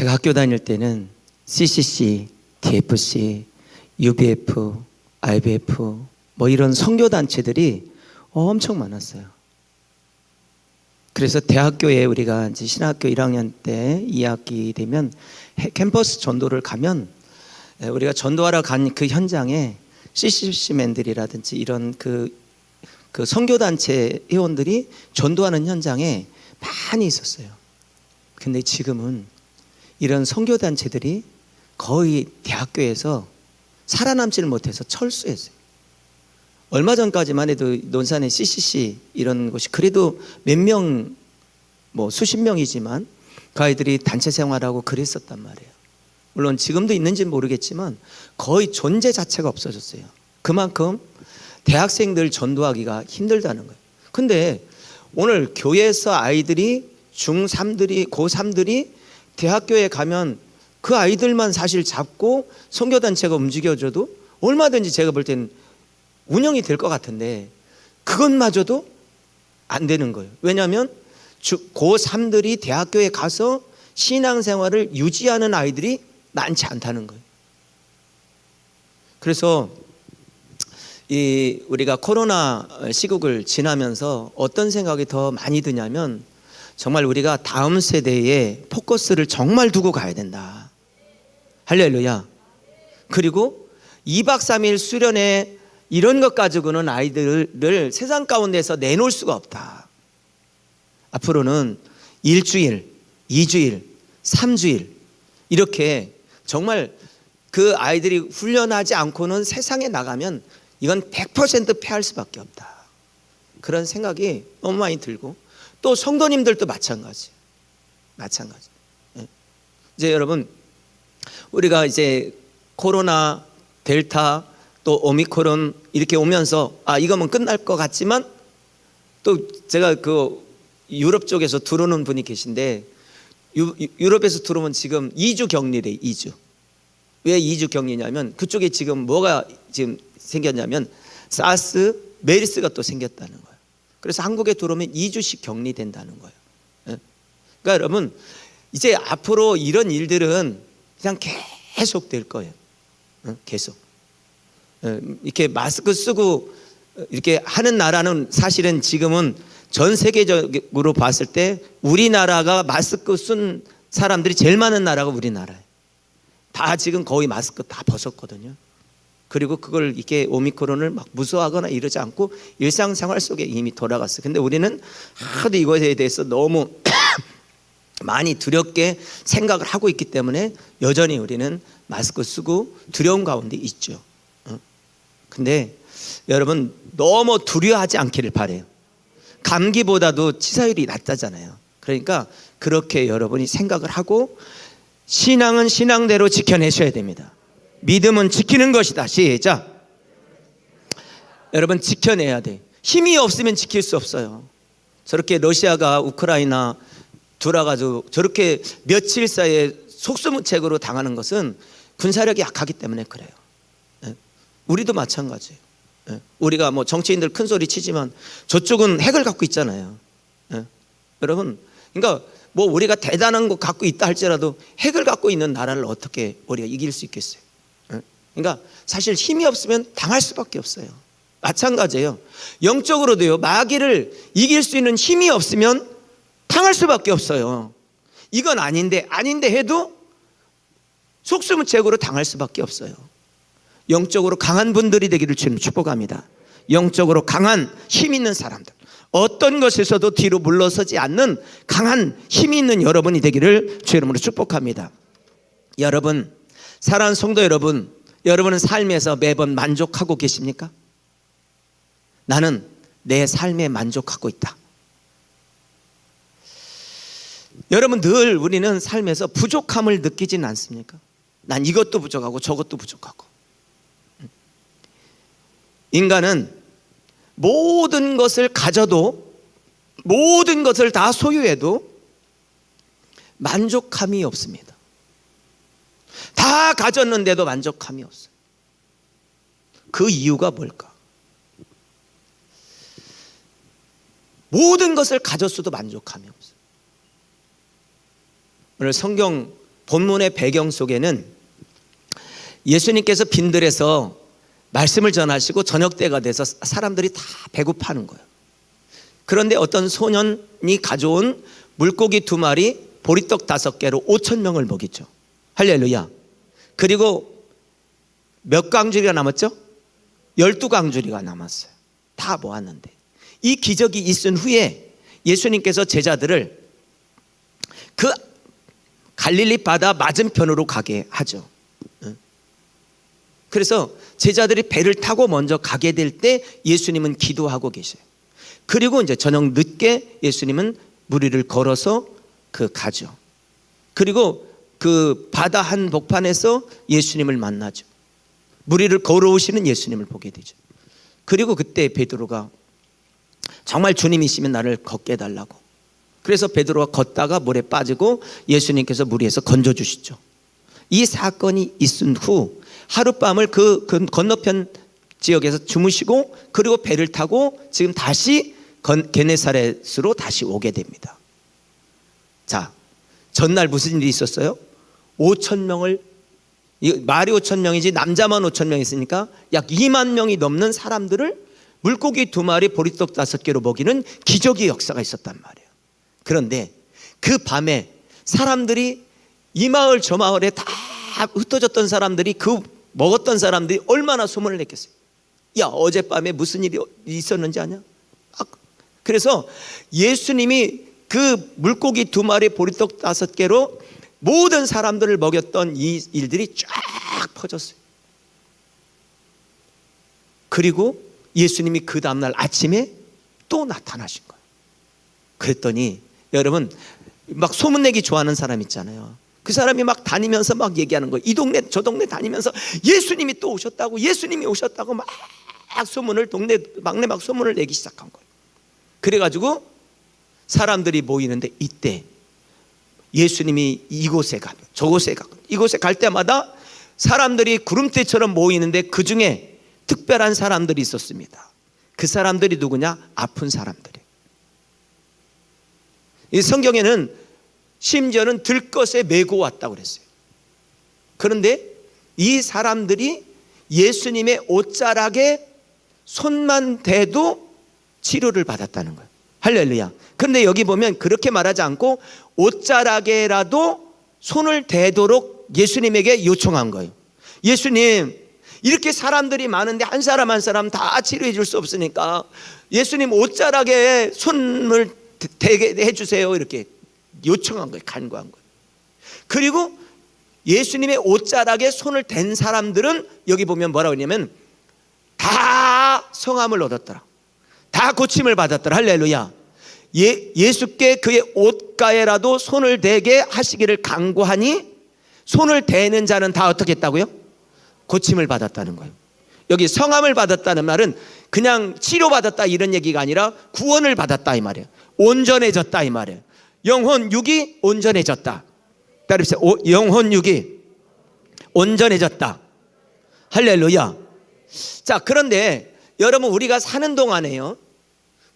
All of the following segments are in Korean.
제가 학교 다닐 때는 CCC, TFC, UBF, IBF 뭐 이런 선교단체들이 엄청 많았어요. 그래서 대학교에 우리가 이제 신학교 1학년 때 2학기 되면 캠퍼스 전도를 가면 우리가 전도하러 간 그 현장에 CCC맨들이라든지 이런 그 선교단체 회원들이 전도하는 현장에 많이 있었어요. 근데 지금은 이런 선교단체들이 거의 대학교에서 살아남지를 못해서 철수했어요. 얼마 전까지만 해도 논산의 CCC 이런 곳이 그래도 몇 명, 뭐 수십 명이지만 그 아이들이 단체 생활하고 그랬었단 말이에요. 물론 지금도 있는지는 모르겠지만 거의 존재 자체가 없어졌어요. 그만큼 대학생들 전도하기가 힘들다는 거예요. 근데 오늘 교회에서 아이들이 중3들이 고3들이 대학교에 가면 그 아이들만 사실 잡고 선교단체가 움직여줘도 얼마든지 제가 볼 때는 운영이 될 것 같은데 그것마저도 안 되는 거예요. 왜냐하면 고3들이 대학교에 가서 신앙생활을 유지하는 아이들이 많지 않다는 거예요. 그래서 우리가 코로나 시국을 지나면서 어떤 생각이 더 많이 드냐면 정말 우리가 다음 세대에 포커스를 정말 두고 가야 된다. 할렐루야. 그리고 2박 3일 수련회 이런 것 가지고는 아이들을 세상 가운데서 내놓을 수가 없다. 앞으로는 1주일, 2주일, 3주일 이렇게 정말 그 아이들이 훈련하지 않고는 세상에 나가면 이건 100% 패할 수밖에 없다. 그런 생각이 너무 많이 들고 또 성도님들도 마찬가지. 이제 여러분 우리가 이제 코로나, 델타 또 오미크론 이렇게 오면서 이거면 끝날 것 같지만 또 제가 그 유럽 쪽에서 들어오는 분이 계신데 유럽에서 들어오면 지금 2주 격리래. 2주. 왜 2주 격리냐면 그쪽에 지금 뭐가 지금 생겼냐면 사스, 메르스가 또 생겼다는 거예요. 그래서 한국에 들어오면 2주씩 격리된다는 거예요. 그러니까 여러분 이제 앞으로 이런 일들은 그냥 계속 될 거예요. 계속. 이렇게 마스크 쓰고 이렇게 하는 나라는 사실은 지금은 전 세계적으로 봤을 때 우리나라가 마스크 쓴 사람들이 제일 많은 나라가 우리나라예요. 다 지금 거의 마스크 다 벗었거든요. 그리고 그걸 이렇게 오미크론을 막 무서워하거나 이러지 않고 일상생활 속에 이미 돌아갔어요. 근데 우리는 하도 이것에 대해서 너무 많이 두렵게 생각을 하고 있기 때문에 여전히 우리는 마스크 쓰고 두려움 가운데 있죠. 근데 여러분 너무 두려워하지 않기를 바라요. 감기보다도 치사율이 낮다잖아요. 그러니까 그렇게 여러분이 생각을 하고 신앙은 신앙대로 지켜내셔야 됩니다. 믿음은 지키는 것이다. 시작. 여러분 지켜내야 돼. 힘이 없으면 지킬 수 없어요. 저렇게 러시아가 우크라이나 들어가지고 저렇게 며칠 사이에 속수무책으로 당하는 것은 군사력이 약하기 때문에 그래요. 우리도 마찬가지예요. 우리가 뭐 정치인들 큰 소리 치지만 저쪽은 핵을 갖고 있잖아요. 여러분, 그러니까 뭐 우리가 대단한 거 갖고 있다 할지라도 핵을 갖고 있는 나라를 어떻게 우리가 이길 수 있겠어요? 그러니까 사실 힘이 없으면 당할 수밖에 없어요. 마찬가지예요. 영적으로도요. 마귀를 이길 수 있는 힘이 없으면 당할 수밖에 없어요. 이건 아닌데 해도 속수무책으로 당할 수밖에 없어요. 영적으로 강한 분들이 되기를 주님 축복합니다. 영적으로 강한 힘 있는 사람들, 어떤 것에서도 뒤로 물러서지 않는 강한 힘이 있는 여러분이 되기를 주의 이름으로 축복합니다. 여러분, 사랑하는 성도 여러분, 여러분은 삶에서 매번 만족하고 계십니까? 나는 내 삶에 만족하고 있다. 여러분, 늘 우리는 삶에서 부족함을 느끼지는 않습니까? 난 이것도 부족하고 저것도 부족하고. 인간은 모든 것을 가져도, 모든 것을 다 소유해도 만족함이 없습니다. 다 가졌는데도 만족함이 없어요. 그 이유가 뭘까? 모든 것을 가졌어도 만족함이 없어요. 오늘 성경 본문의 배경 속에는 예수님께서 빈들에서 말씀을 전하시고 저녁 때가 돼서 사람들이 다 배고파하는 거예요. 그런데 어떤 소년이 가져온 물고기 2마리, 보리떡 5개로 5,000명을 먹이죠. 할렐루야. 그리고 몇 강주리가 남았죠? 12강주리가 남았어요. 다 모았는데 이 기적이 있은 후에 예수님께서 제자들을 그 갈릴리 바다 맞은편으로 가게 하죠. 그래서 제자들이 배를 타고 먼저 가게 될 때 예수님은 기도하고 계셔요. 그리고 이제 저녁 늦게 예수님은 무리를 걸어서 가죠. 그리고 그 바다 한복판에서 예수님을 만나죠. 무리를 걸어오시는 예수님을 보게 되죠. 그리고 그때 베드로가 정말 주님이시면 나를 걷게 해달라고. 그래서 베드로가 걷다가 물에 빠지고 예수님께서 무리에서 건져주시죠. 이 사건이 있은 후 하룻밤을 그 건너편 지역에서 주무시고 그리고 배를 타고 지금 다시 게네사렛으로 다시 오게 됩니다. 자, 전날 무슨 일이 있었어요? 5,000명을, 말이 5,000명이지 남자만 5,000명 있으니까 약 2만 명이 넘는 사람들을 물고기 2마리, 보리떡 5개로 먹이는 기적의 역사가 있었단 말이에요. 그런데 그 밤에 사람들이 이 마을 저 마을에 다 흩어졌던 사람들이 먹었던 사람들이 얼마나 소문을 냈겠어요. 야, 어젯밤에 무슨 일이 있었는지 아냐? 그래서 예수님이 그 물고기 2마리, 보리떡 5개로 모든 사람들을 먹였던 이 일들이 쫙 퍼졌어요. 그리고 예수님이 그 다음날 아침에 또 나타나신 거예요. 그랬더니 여러분, 막 소문내기 좋아하는 사람 있잖아요. 그 사람이 막 다니면서 막 얘기하는 거예요. 이 동네 저 동네 다니면서 예수님이 또 오셨다고, 예수님이 오셨다고 막 소문을, 동네 막내 막 소문을 내기 시작한 거예요. 그래가지고 사람들이 모이는데 이때 예수님이 이곳에 가면 저곳에 가고 이곳에 갈 때마다 사람들이 구름대처럼 모이는데 그 중에 특별한 사람들이 있었습니다. 그 사람들이 누구냐? 아픈 사람들이에요. 이 성경에는 심지어는 들것에 메고 왔다고 그랬어요. 그런데 이 사람들이 예수님의 옷자락에 손만 대도 치료를 받았다는 거예요. 할렐루야. 그런데 여기 보면 그렇게 말하지 않고 옷자락에라도 손을 대도록 예수님에게 요청한 거예요. 예수님, 이렇게 사람들이 많은데 한 사람 한 사람 다 치료해 줄 수 없으니까 예수님 옷자락에 손을 대게 해주세요. 이렇게 요청한 거예요. 간구한 거예요. 그리고 예수님의 옷자락에 손을 댄 사람들은 여기 보면 뭐라고 했냐면 다 성함을 얻었더라. 다 고침을 받았더라. 할렐루야. 예수께 그의 옷가에라도 손을 대게 하시기를 간구하니 손을 대는 자는 다 어떻게 했다고요? 고침을 받았다는 거예요. 여기 성함을 받았다는 말은 그냥 치료받았다 이런 얘기가 아니라 구원을 받았다 이 말이에요. 온전해졌다 이 말이에요. 영혼 육이 온전해졌다. 따르십시오. 영혼 육이 온전해졌다. 할렐루야. 자, 그런데 여러분, 우리가 사는 동안에요,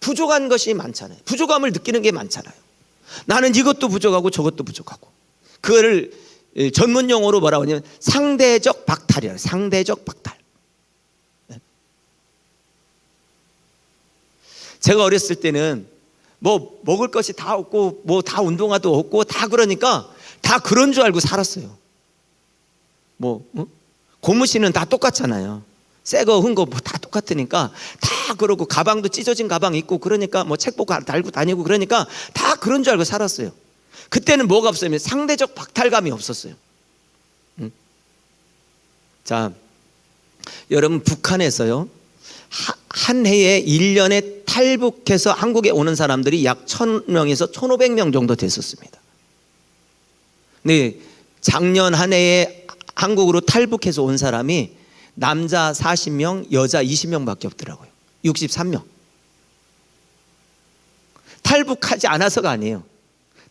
부족한 것이 많잖아요. 부족함을 느끼는 게 많잖아요. 나는 이것도 부족하고 저것도 부족하고. 그거를 전문 용어로 뭐라고 하냐면 상대적 박탈이에요. 상대적 박탈. 제가 어렸을 때는 뭐 먹을 것이 다 없고 뭐 다 운동화도 없고 다 그러니까 다 그런 줄 알고 살았어요. 고무신은 다 똑같잖아요. 새거 흔거 뭐 다 똑같으니까 다 그러고 가방도 찢어진 가방 있고 그러니까 뭐 책복 달고 다니고 그러니까 다 그런 줄 알고 살았어요. 그때는 뭐가 없었냐면 상대적 박탈감이 없었어요. 자, 여러분, 북한에서요 한 해에 1년에 탈북해서 한국에 오는 사람들이 약 1,000명에서 1,500명 정도 됐었습니다. 네, 작년 한 해에 한국으로 탈북해서 온 사람이 남자 40명, 여자 20명밖에 없더라고요. 63명. 탈북하지 않아서가 아니에요.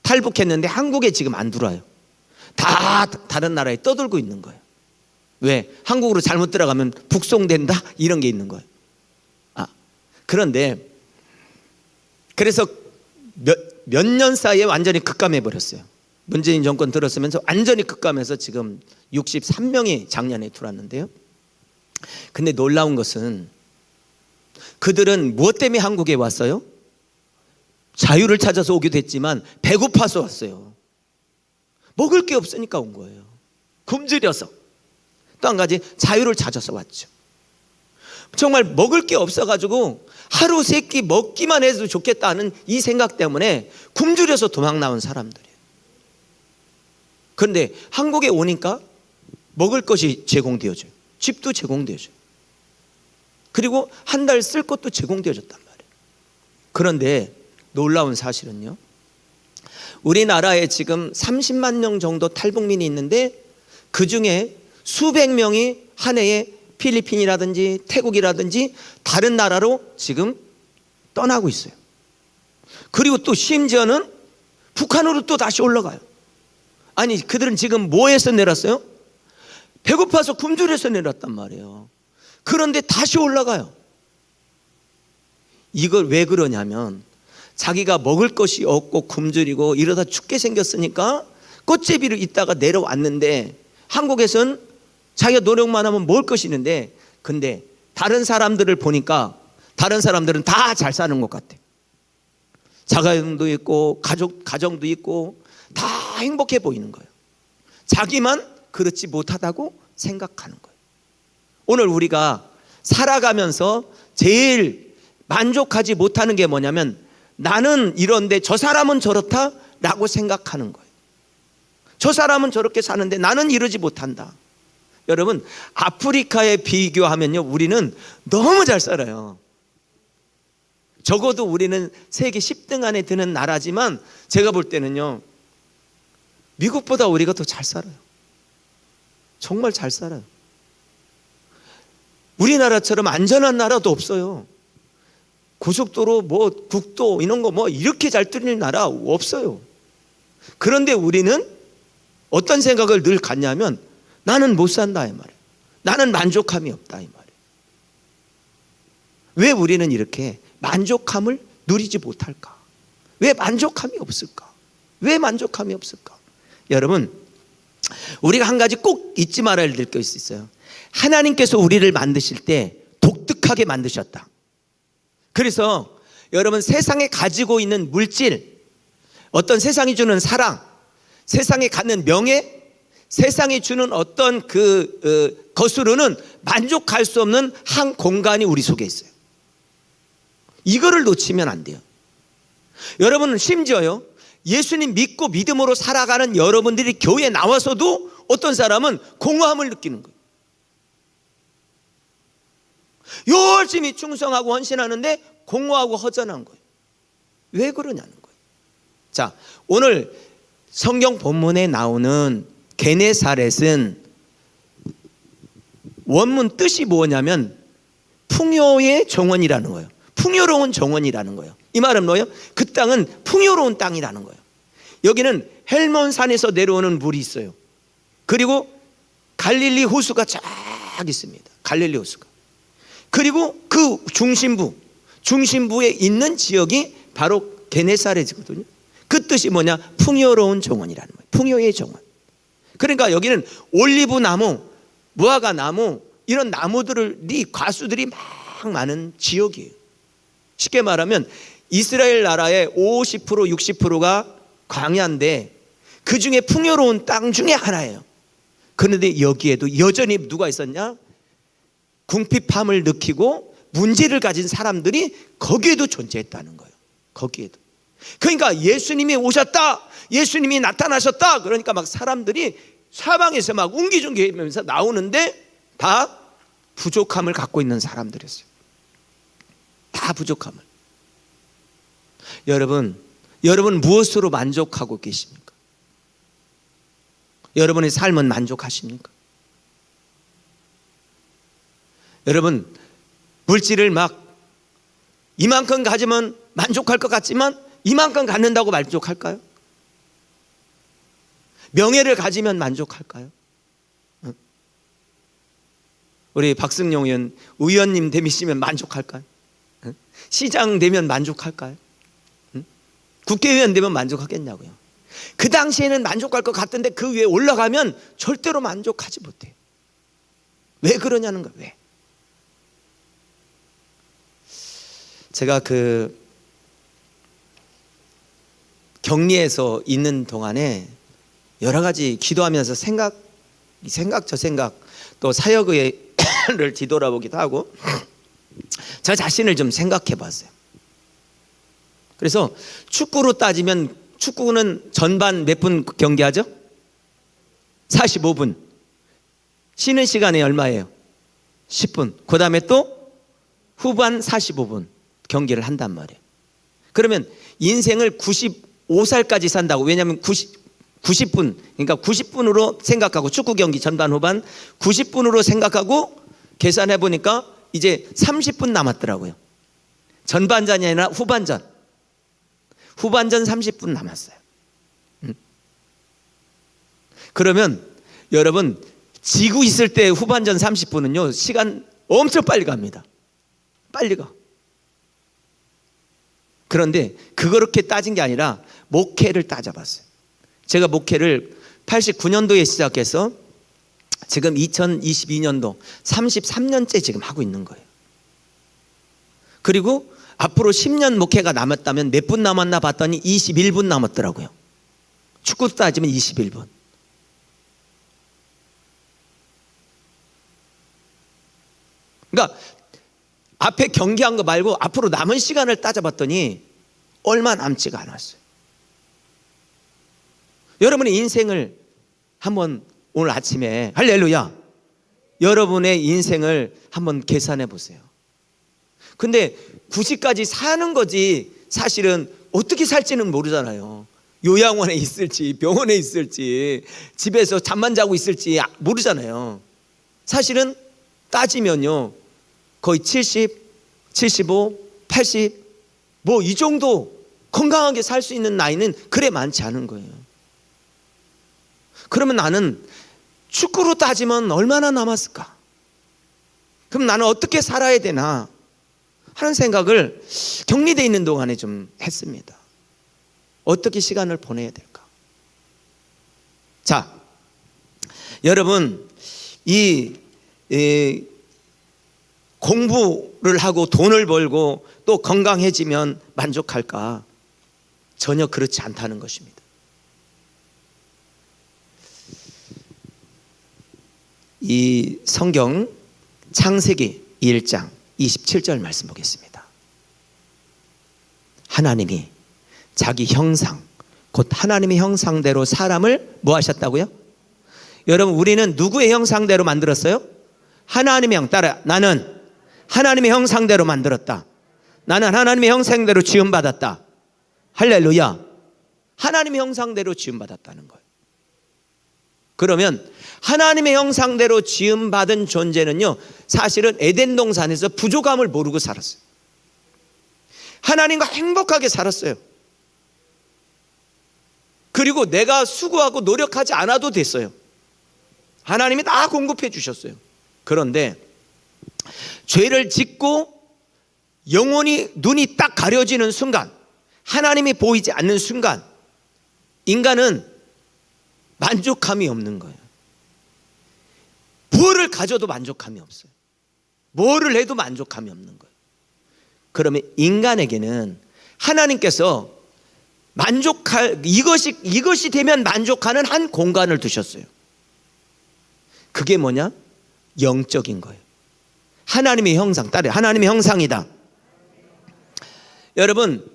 탈북했는데 한국에 지금 안 들어와요. 다 다른 나라에 떠들고 있는 거예요. 왜? 한국으로 잘못 들어가면 북송된다 이런 게 있는 거예요. 그런데 그래서 몇 년 사이에 완전히 급감해 버렸어요. 문재인 정권 들었으면서 완전히 급감해서 지금 63명이 작년에 들어왔는데요. 근데 놀라운 것은 그들은 무엇 때문에 한국에 왔어요? 자유를 찾아서 오기도 했지만 배고파서 왔어요. 먹을 게 없으니까 온 거예요. 굶주려서. 또 한 가지 자유를 찾아서 왔죠. 정말 먹을 게 없어가지고 하루 세 끼 먹기만 해도 좋겠다는 이 생각 때문에 굶주려서 도망 나온 사람들이에요. 그런데 한국에 오니까 먹을 것이 제공되어져요. 집도 제공되어져요. 그리고 한 달 쓸 것도 제공되어졌단 말이에요. 그런데 놀라운 사실은요, 우리나라에 지금 30만 명 정도 탈북민이 있는데 그 중에 수백 명이 한 해에 필리핀이라든지 태국이라든지 다른 나라로 지금 떠나고 있어요. 그리고 또 심지어는 북한으로 또 다시 올라가요. 아니, 그들은 지금 뭐에서 내렸어요? 배고파서 굶주려서 내렸단 말이에요. 그런데 다시 올라가요. 이걸 왜 그러냐면 자기가 먹을 것이 없고 굶주리고 이러다 죽게 생겼으니까 꽃제비를 있다가 내려왔는데, 한국에선 자기가 노력만 하면 먹을 것이 있는데, 근데 다른 사람들을 보니까 다른 사람들은 다 잘 사는 것 같아. 자가용도 있고 가정도 있고 다 행복해 보이는 거예요. 자기만 그렇지 못하다고 생각하는 거예요. 오늘 우리가 살아가면서 제일 만족하지 못하는 게 뭐냐면, 나는 이런데 저 사람은 저렇다라고 생각하는 거예요. 저 사람은 저렇게 사는데 나는 이러지 못한다. 여러분, 아프리카에 비교하면요, 우리는 너무 잘 살아요. 적어도 우리는 세계 10등 안에 드는 나라지만 제가 볼 때는요, 미국보다 우리가 더 잘 살아요. 정말 잘 살아요. 우리나라처럼 안전한 나라도 없어요. 고속도로, 국도 이런 거 이렇게 잘 뚫리는 나라 없어요. 그런데 우리는 어떤 생각을 늘 갖냐면, 나는 못 산다 이 말이에요. 나는 만족함이 없다 이 말이에요. 왜 우리는 이렇게 만족함을 누리지 못할까? 왜 만족함이 없을까? 왜 만족함이 없을까? 여러분, 우리가 한 가지 꼭 잊지 말아야 될 것이 있어요. 하나님께서 우리를 만드실 때 독특하게 만드셨다. 그래서 여러분, 세상에 가지고 있는 물질, 어떤 세상이 주는 사랑, 세상에 갖는 명예, 세상이 주는 어떤 것으로는 만족할 수 없는 한 공간이 우리 속에 있어요. 이거를 놓치면 안 돼요. 여러분은 심지어요, 예수님 믿고 믿음으로 살아가는 여러분들이 교회에 나와서도 어떤 사람은 공허함을 느끼는 거예요. 열심히 충성하고 헌신하는데 공허하고 허전한 거예요. 왜 그러냐는 거예요. 자, 오늘 성경 본문에 나오는 게네사렛은 원문 뜻이 뭐냐면 풍요의 정원이라는 거예요. 풍요로운 정원이라는 거예요. 이 말은 뭐예요? 그 땅은 풍요로운 땅이라는 거예요. 여기는 헬몬산에서 내려오는 물이 있어요. 그리고 갈릴리 호수가 쫙 있습니다. 갈릴리 호수가. 그리고 그 중심부에 있는 지역이 바로 게네사렛이거든요. 그 뜻이 뭐냐? 풍요로운 정원이라는 거예요. 풍요의 정원. 그러니까 여기는 올리브 나무, 무화과 나무, 이런 나무들이, 과수들이 막 많은 지역이에요. 쉽게 말하면 이스라엘 나라의 50% 60%가 광야인데 그 중에 풍요로운 땅 중에 하나예요. 그런데 여기에도 여전히 누가 있었냐? 궁핍함을 느끼고 문제를 가진 사람들이 거기에도 존재했다는 거예요. 거기에도. 그러니까 예수님이 오셨다, 예수님이 나타나셨다, 그러니까 막 사람들이 사방에서 막 웅기중기 하면서 나오는데 다 부족함을 갖고 있는 사람들이었어요. 다 부족함을. 여러분 무엇으로 만족하고 계십니까? 여러분의 삶은 만족하십니까? 여러분, 물질을 막 이만큼 가지면 만족할 것 같지만 이만큼 갖는다고 만족할까요? 명예를 가지면 만족할까요? 우리 박승용 의원님 되시면 만족할까요? 시장 되면 만족할까요? 국회의원 되면 만족하겠냐고요. 그 당시에는 만족할 것 같은데 그 위에 올라가면 절대로 만족하지 못해요. 왜 그러냐는 거예요. 왜? 제가 그 격리에서 있는 동안에 여러 가지 기도하면서 저 생각 또 사역을 뒤돌아보기도 하고 저 자신을 좀 생각해 봤어요. 그래서 축구로 따지면 축구는 전반 몇 분 경기하죠? 45분. 쉬는 시간이 얼마예요? 10분. 그 다음에 또 후반 45분 경기를 한단 말이에요. 그러면 인생을 95살까지 산다고. 왜냐하면 90분, 그러니까 90분으로 생각하고, 축구 경기 전반 후반 90분으로 생각하고 계산해 보니까 이제 30분 남았더라고요. 전반전이 아니라 후반전 30분 남았어요. 그러면 여러분, 지고 있을 때 후반전 30분은요 시간 엄청 빨리 갑니다. 빨리 가. 그런데 그렇게 따진 게 아니라 목회를 따져봤어요. 제가 목회를 89년도에 시작해서 지금 2022년도 33년째 지금 하고 있는 거예요. 그리고 앞으로 10년 목회가 남았다면 몇 분 남았나 봤더니 21분 남았더라고요. 축구 따지면 21분. 그러니까 앞에 경기한 거 말고 앞으로 남은 시간을 따져봤더니 얼마 남지가 않았어요. 여러분의 인생을 한번 오늘 아침에, 할렐루야, 여러분의 인생을 한번 계산해 보세요. 근데 90까지 사는 거지 사실은 어떻게 살지는 모르잖아요. 요양원에 있을지 병원에 있을지 집에서 잠만 자고 있을지 모르잖아요. 사실은 따지면요 거의 70, 75, 80 뭐 이 정도 건강하게 살 수 있는 나이는 그래 많지 않은 거예요. 그러면 나는 축구로 따지면 얼마나 남았을까? 그럼 나는 어떻게 살아야 되나 하는 생각을 격리되어 있는 동안에 좀 했습니다. 어떻게 시간을 보내야 될까? 자, 여러분, 이 공부를 하고 돈을 벌고 또 건강해지면 만족할까? 전혀 그렇지 않다는 것입니다. 이 성경 창세기 1장 27절 말씀 보겠습니다. 하나님이 자기 형상, 곧 하나님의 형상대로 사람을 뭐 하셨다고요? 여러분, 우리는 누구의 형상대로 만들었어요? 하나님의 형. 따라, 나는 하나님의 형상대로 만들었다. 나는 하나님의 형상대로 지음받았다. 할렐루야. 하나님의 형상대로 지음받았다는 거예요. 그러면 하나님의 형상대로 지음받은 존재는요 사실은 에덴 동산에서 부족함을 모르고 살았어요. 하나님과 행복하게 살았어요. 그리고 내가 수고하고 노력하지 않아도 됐어요. 하나님이 다 공급해 주셨어요. 그런데 죄를 짓고 영원히 눈이 딱 가려지는 순간, 하나님이 보이지 않는 순간 인간은 만족감이 없는 거예요. 무엇을 가져도 만족감이 없어요. 뭐를 해도 만족감이 없는 거예요. 그러면 인간에게는 하나님께서 만족할 이것이 되면 만족하는 한 공간을 두셨어요. 그게 뭐냐? 영적인 거예요. 하나님의 형상, 따라 하나님의 형상이다. 여러분,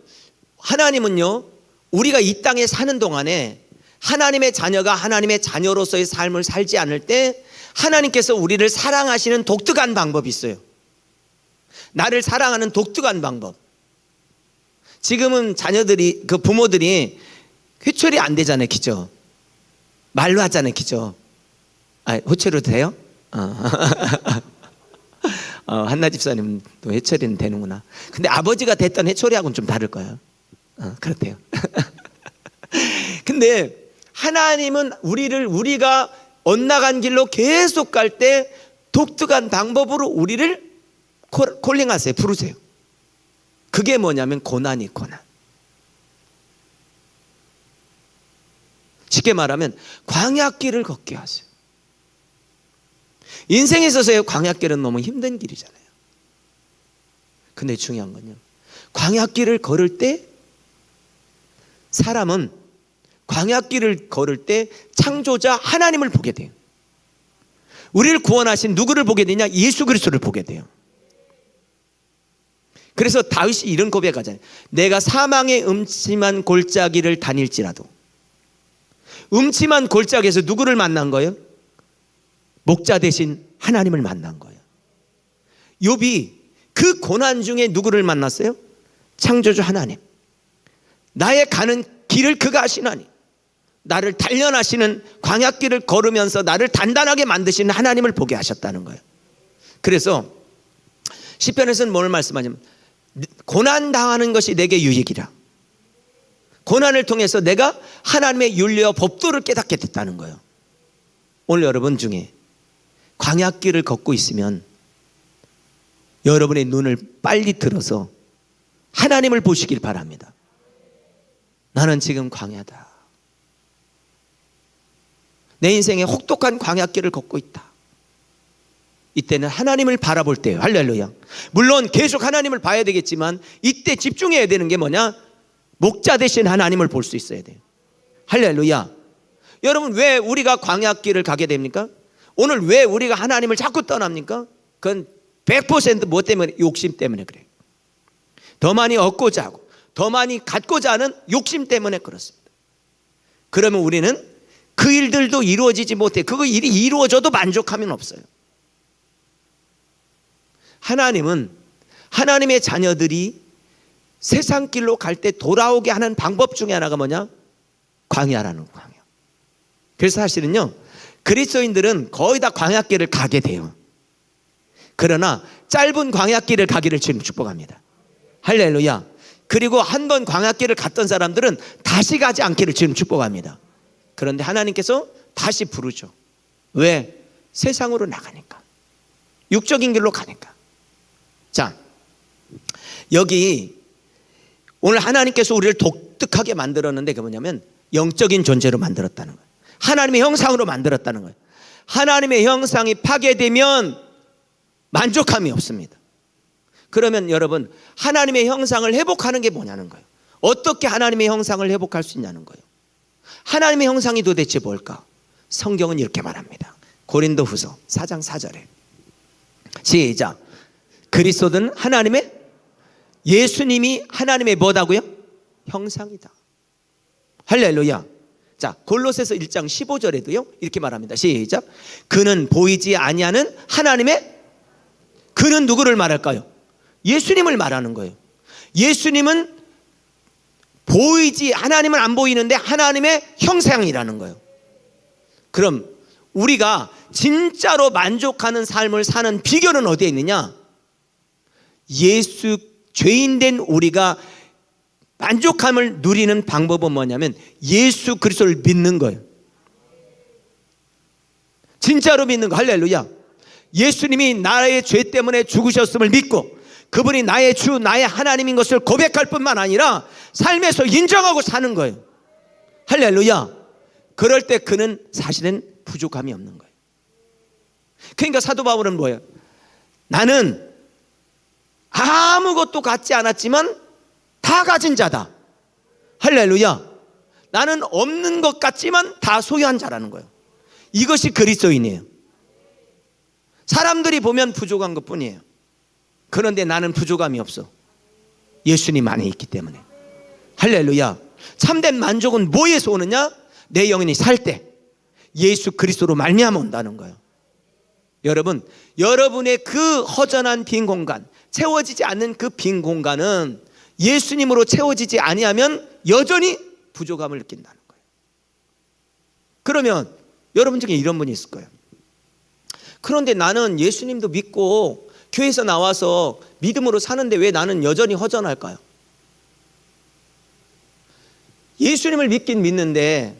하나님은요 우리가 이 땅에 사는 동안에 하나님의 자녀가 하나님의 자녀로서의 삶을 살지 않을 때 하나님께서 우리를 사랑하시는 독특한 방법이 있어요. 나를 사랑하는 독특한 방법. 지금은 자녀들이, 그 부모들이 회초리 안 되잖아요, 그죠? 말로 하잖아요, 그죠? 회초리도 돼요? 한나 집사님도 회초리는 되는구나. 근데 아버지가 됐던 회초리하고는 좀 다를 거예요. 그렇대요. 근데 하나님은 우리가 엇나간 길로 계속 갈 때 독특한 방법으로 우리를 콜링하세요. 부르세요. 그게 뭐냐면 고난이 고난. 쉽게 말하면 광야길을 걷게 하세요. 인생에 있어서의 광야길은 너무 힘든 길이잖아요. 근데 중요한 건요, 광야길을 걸을 때 사람은 광야길을 걸을 때 창조자 하나님을 보게 돼요. 우리를 구원하신 누구를 보게 되냐? 예수 그리스도를 보게 돼요. 그래서 다윗이 이런 고백하잖아요. 내가 사망의 음침한 골짜기를 다닐지라도. 음침한 골짜기에서 누구를 만난 거예요? 목자 대신 하나님을 만난 거예요. 욥이 그 고난 중에 누구를 만났어요? 창조주 하나님. 나의 가는 길을 그가 아시나니, 나를 단련하시는 광야길을 걸으면서 나를 단단하게 만드시는 하나님을 보게 하셨다는 거예요. 그래서 시편에서는 뭘 말씀하냐면, 고난 당하는 것이 내게 유익이라. 고난을 통해서 내가 하나님의 윤리와 법도를 깨닫게 됐다는 거예요. 오늘 여러분 중에 광야길을 걷고 있으면 여러분의 눈을 빨리 들어서 하나님을 보시길 바랍니다. 나는 지금 광야다. 내 인생에 혹독한 광야길을 걷고 있다. 이때는 하나님을 바라볼 때예요. 할렐루야. 물론 계속 하나님을 봐야 되겠지만 이때 집중해야 되는 게 뭐냐? 목자 대신 하나님을 볼 수 있어야 돼요. 할렐루야. 여러분, 왜 우리가 광야길을 가게 됩니까? 오늘 왜 우리가 하나님을 자꾸 떠납니까? 그건 100% 뭐 때문에? 욕심 때문에 그래요. 더 많이 얻고자 하고 더 많이 갖고자 하는 욕심 때문에 그렇습니다. 그러면 우리는 그 일들도 이루어지지 못해. 그 일이 이루어져도 만족함은 없어요. 하나님은 하나님의 자녀들이 세상 길로 갈 때 돌아오게 하는 방법 중에 하나가 뭐냐? 광야라는 광야. 그래서 사실은요, 그리스도인들은 거의 다 광야길을 가게 돼요. 그러나 짧은 광야길을 가기를 지금 축복합니다. 할렐루야. 그리고 한 번 광야길을 갔던 사람들은 다시 가지 않기를 지금 축복합니다. 그런데 하나님께서 다시 부르죠. 왜? 세상으로 나가니까. 육적인 길로 가니까. 자, 여기 오늘 하나님께서 우리를 독특하게 만들었는데 그게 뭐냐면 영적인 존재로 만들었다는 거예요. 하나님의 형상으로 만들었다는 거예요. 하나님의 형상이 파괴되면 만족함이 없습니다. 그러면 여러분, 하나님의 형상을 회복하는 게 뭐냐는 거예요. 어떻게 하나님의 형상을 회복할 수 있냐는 거예요. 하나님의 형상이 도대체 뭘까? 성경은 이렇게 말합니다. 고린도후서 4장 4절에 시작. 그리스도는 하나님의, 예수님이 하나님의 뭐다고요? 형상이다. 할렐루야. 자, 골로새서 1장 15절에도요 이렇게 말합니다. 시작. 그는 보이지 아니하는 하나님의, 그는 누구를 말할까요? 예수님을 말하는 거예요. 예수님은 보이지, 하나님은 안 보이는데 하나님의 형상이라는 거예요. 그럼 우리가 진짜로 만족하는 삶을 사는 비결은 어디에 있느냐? 예수, 죄인된 우리가 만족함을 누리는 방법은 뭐냐면 예수 그리스도를 믿는 거예요. 진짜로 믿는 거. 할렐루야. 예수님이 나의 죄 때문에 죽으셨음을 믿고 그분이 나의 주, 나의 하나님인 것을 고백할 뿐만 아니라 삶에서 인정하고 사는 거예요. 할렐루야. 그럴 때 그는 사실은 부족함이 없는 거예요. 그러니까 사도 바울은 뭐예요? 나는 아무것도 갖지 않았지만 다 가진 자다. 할렐루야. 나는 없는 것 같지만 다 소유한 자라는 거예요. 이것이 그리스도인이에요. 사람들이 보면 부족한 것 뿐이에요. 그런데 나는 부족함이 없어. 예수님 안에 있기 때문에. 할렐루야. 참된 만족은 뭐에서 오느냐? 내 영혼이 살 때 예수 그리스도로 말미암아 온다는 거예요. 여러분, 여러분의 그 허전한 빈 공간, 채워지지 않는 그 빈 공간은 예수님으로 채워지지 아니하면 여전히 부족함을 느낀다는 거예요. 그러면 여러분 중에 이런 분이 있을 거예요. 그런데 나는 예수님도 믿고 교회에서 나와서 믿음으로 사는데 왜 나는 여전히 허전할까요? 예수님을 믿긴 믿는데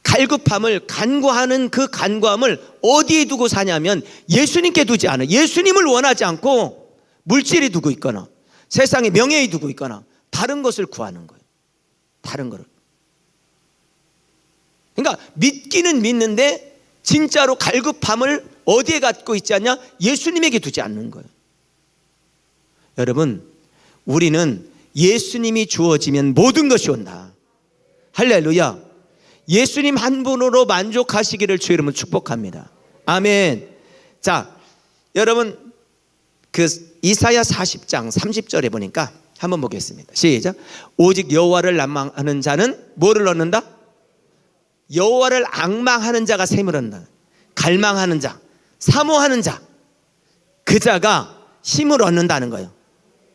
갈급함을 간구하는 그 간구함을 어디에 두고 사냐면 예수님께 두지 않아요. 예수님을 원하지 않고 물질이 두고 있거나 세상의 명예에 두고 있거나 다른 것을 구하는 거예요. 다른 거를. 그러니까 믿기는 믿는데 진짜로 갈급함을 어디에 갖고 있지 않냐? 예수님에게 두지 않는 거예요. 여러분, 우리는 예수님이 주어지면 모든 것이 온다. 할렐루야. 예수님 한 분으로 만족하시기를 주의 이름으로 축복합니다. 아멘. 자, 여러분, 그 이사야 40장 30절에 보니까 한번 보겠습니다. 시작. 오직 여호와를 낭망하는 자는 뭐를 얻는다? 여호와를 앙망하는 자가 샘을 얻는다. 갈망하는 자, 사모하는 자, 그 자가 힘을 얻는다는 거예요.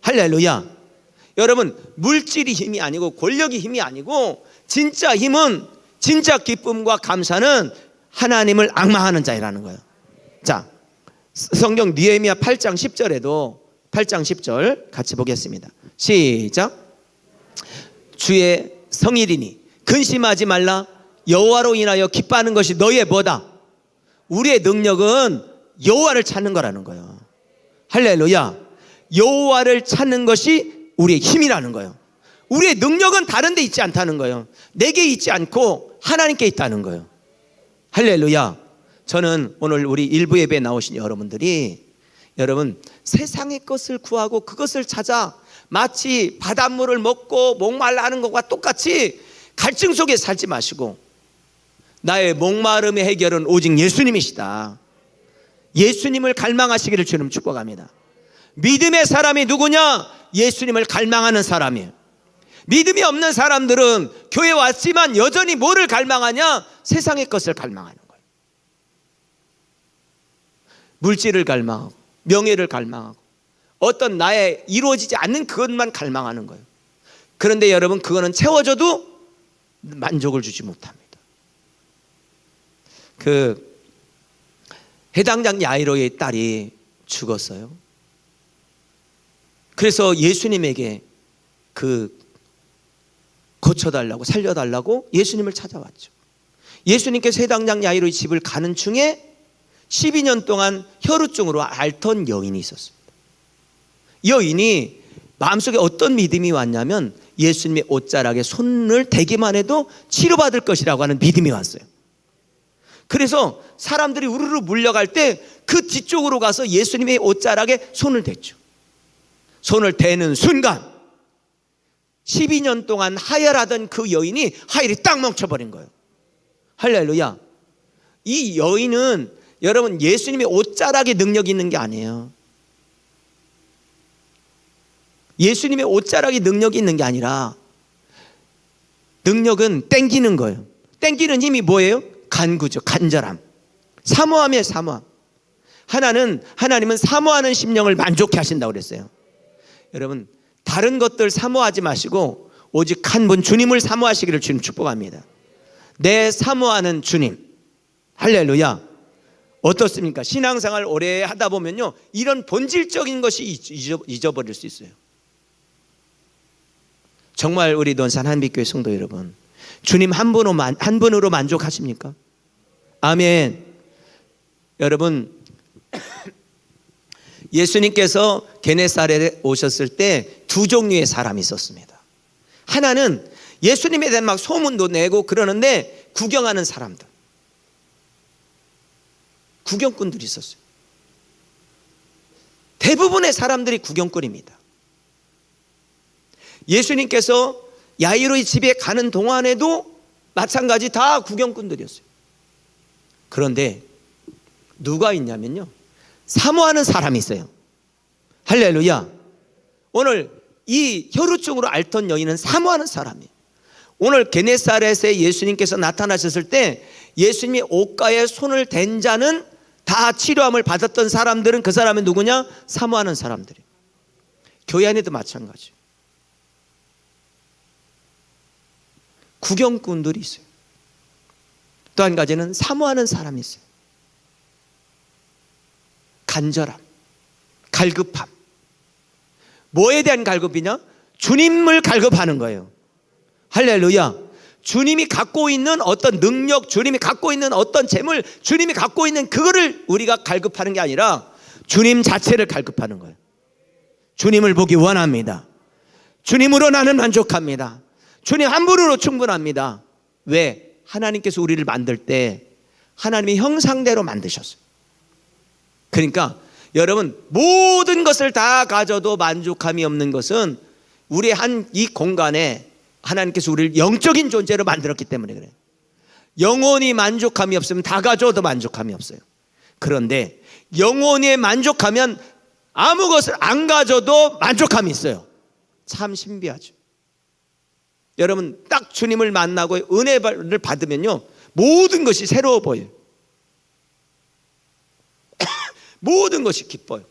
할렐루야. 여러분, 물질이 힘이 아니고 권력이 힘이 아니고 진짜 힘은, 진짜 기쁨과 감사는 하나님을 앙망하는 자이라는 거예요. 자, 성경 느헤미야 8장 10절에도 8장 10절 같이 보겠습니다. 시작. 주의 성일이니 근심하지 말라. 여호와로 인하여 기뻐하는 것이 너희의 뭐다? 우리의 능력은 여호와를 찾는 거라는 거예요. 할렐루야. 여호와를 찾는 것이 우리의 힘이라는 거예요. 우리의 능력은 다른 데 있지 않다는 거예요. 내게 있지 않고 하나님께 있다는 거예요. 할렐루야. 저는 오늘 우리 일부 예배에 나오신 여러분들이, 여러분, 세상의 것을 구하고 그것을 찾아 마치 바닷물을 먹고 목말라 하는 것과 똑같이 갈증 속에 살지 마시고, 나의 목마름의 해결은 오직 예수님이시다. 예수님을 갈망하시기를 주님 축복합니다. 믿음의 사람이 누구냐? 예수님을 갈망하는 사람이에요. 믿음이 없는 사람들은 교회 왔지만 여전히 뭐를 갈망하냐? 세상의 것을 갈망하는 거예요. 물질을 갈망하고 명예를 갈망하고 어떤 나의 이루어지지 않는 그것만 갈망하는 거예요. 그런데 여러분, 그거는 채워져도 만족을 주지 못합니다. 그 해당장 야이로의 딸이 죽었어요. 그래서 예수님에게 그 고쳐달라고, 살려달라고 예수님을 찾아왔죠. 예수님께서 해당장 야이로의 집을 가는 중에 12년 동안 혈우증으로 앓던 여인이 있었습니다. 여인이 마음속에 어떤 믿음이 왔냐면 예수님의 옷자락에 손을 대기만 해도 치료받을 것이라고 하는 믿음이 왔어요. 그래서 사람들이 우르르 물려갈 때 그 뒤쪽으로 가서 예수님의 옷자락에 손을 댔죠. 손을 대는 순간 12년 동안 하혈하던 그 여인이 하혈이 딱 멈춰버린 거예요. 할렐루야. 이 여인은 여러분, 예수님의 옷자락에 능력이 있는 게 아니에요. 예수님의 옷자락에 능력이 있는 게 아니라 능력은 땡기는 거예요. 땡기는 힘이 뭐예요? 간구죠. 간절함. 사모함이에요. 사모함. 하나님은 사모하는 심령을 만족해 하신다고 그랬어요. 여러분, 다른 것들 사모하지 마시고 오직 한 분 주님을 사모하시기를 주님 축복합니다. 내 사모하는 주님. 할렐루야. 어떻습니까? 신앙생활 오래 하다 보면요, 이런 본질적인 것이 잊어버릴 수 있어요. 정말 우리 논산 한빛교회 성도 여러분, 주님 한 분으로 만족하십니까? 아멘. 여러분, 예수님께서 게네사렛에 오셨을 때 두 종류의 사람이 있었습니다. 하나는 예수님에 대한 막 소문도 내고 그러는데 구경하는 사람들, 구경꾼들이 있었어요. 대부분의 사람들이 구경꾼입니다. 예수님께서 야이로의 집에 가는 동안에도 마찬가지 다 구경꾼들이었어요. 그런데 누가 있냐면요, 사모하는 사람이 있어요. 할렐루야. 오늘 이 혈우증으로 앓던 여인은 사모하는 사람이에요. 오늘 게네사렛에 예수님께서 나타나셨을 때 예수님이 옷가에 손을 댄 자는 다 치료함을 받았던 사람들은 그 사람이 누구냐? 사모하는 사람들이에요. 교회 안에도 마찬가지예요. 구경꾼들이 있어요. 또 한 가지는 사모하는 사람이 있어요. 간절함, 갈급함. 뭐에 대한 갈급이냐? 주님을 갈급하는 거예요. 할렐루야. 주님이 갖고 있는 어떤 능력, 주님이 갖고 있는 어떤 재물, 주님이 갖고 있는 그거를 우리가 갈급하는 게 아니라 주님 자체를 갈급하는 거예요. 주님을 보기 원합니다. 주님으로 나는 만족합니다. 주님 한 분으로 충분합니다. 왜? 하나님께서 우리를 만들 때 하나님의 형상대로 만드셨어요. 그러니까 여러분, 모든 것을 다 가져도 만족함이 없는 것은 우리 이 공간에 하나님께서 우리를 영적인 존재로 만들었기 때문에 그래요. 영혼이 만족함이 없으면 다 가져도 만족함이 없어요. 그런데 영혼이 만족하면 아무 것을 안 가져도 만족함이 있어요. 참 신비하죠. 여러분, 딱 주님을 만나고 은혜를 받으면요, 모든 것이 새로워 보여요. 모든 것이 기뻐요.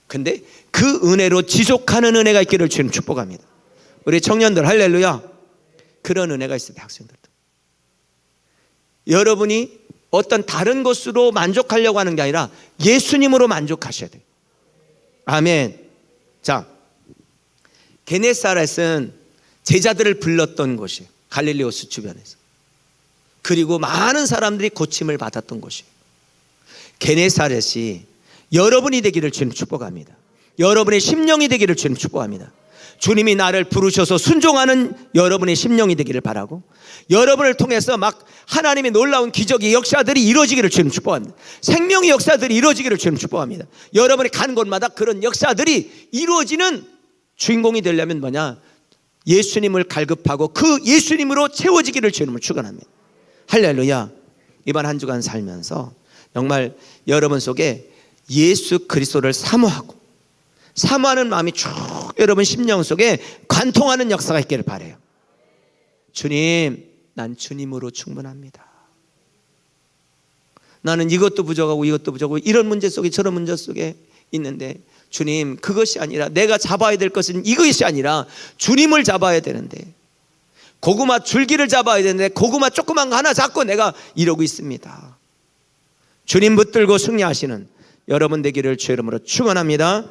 근데 그 은혜로 지속하는 은혜가 있기를 주님 축복합니다. 우리 청년들 할렐루야. 그런 은혜가 있어요. 학생들도. 여러분이 어떤 다른 것으로 만족하려고 하는 게 아니라 예수님으로 만족하셔야 돼요. 아멘. 자, 게네사렛은 제자들을 불렀던 곳이에요. 갈릴리 호수 주변에서. 그리고 많은 사람들이 고침을 받았던 곳이에요. 게네사렛이 여러분이 되기를 주님 축복합니다. 여러분의 심령이 되기를 주님 축복합니다. 주님이 나를 부르셔서 순종하는 여러분의 심령이 되기를 바라고, 여러분을 통해서 막 하나님의 놀라운 기적의 역사들이 이루어지기를 주님 축복합니다. 생명의 역사들이 이루어지기를 주님 축복합니다. 여러분이 가는 곳마다 그런 역사들이 이루어지는 주인공이 되려면 뭐냐? 예수님을 갈급하고 그 예수님으로 채워지기를 주님을 축원합니다. 할렐루야. 이번 한 주간 살면서 정말 여러분 속에 예수 그리스도를 사모하고 사모하는 마음이 쭉 여러분 심령 속에 관통하는 역사가 있기를 바라요. 주님, 난 주님으로 충분합니다. 나는 이것도 부족하고 이것도 부족하고 이런 문제 속에 저런 문제 속에 있는데, 주님, 그것이 아니라 내가 잡아야 될 것은 이것이 아니라 주님을 잡아야 되는데, 고구마 줄기를 잡아야 되는데 고구마 조그만 거 하나 잡고 내가 이러고 있습니다. 주님 붙들고 승리하시는 여러분 되기를 주의 이름으로 축원합니다.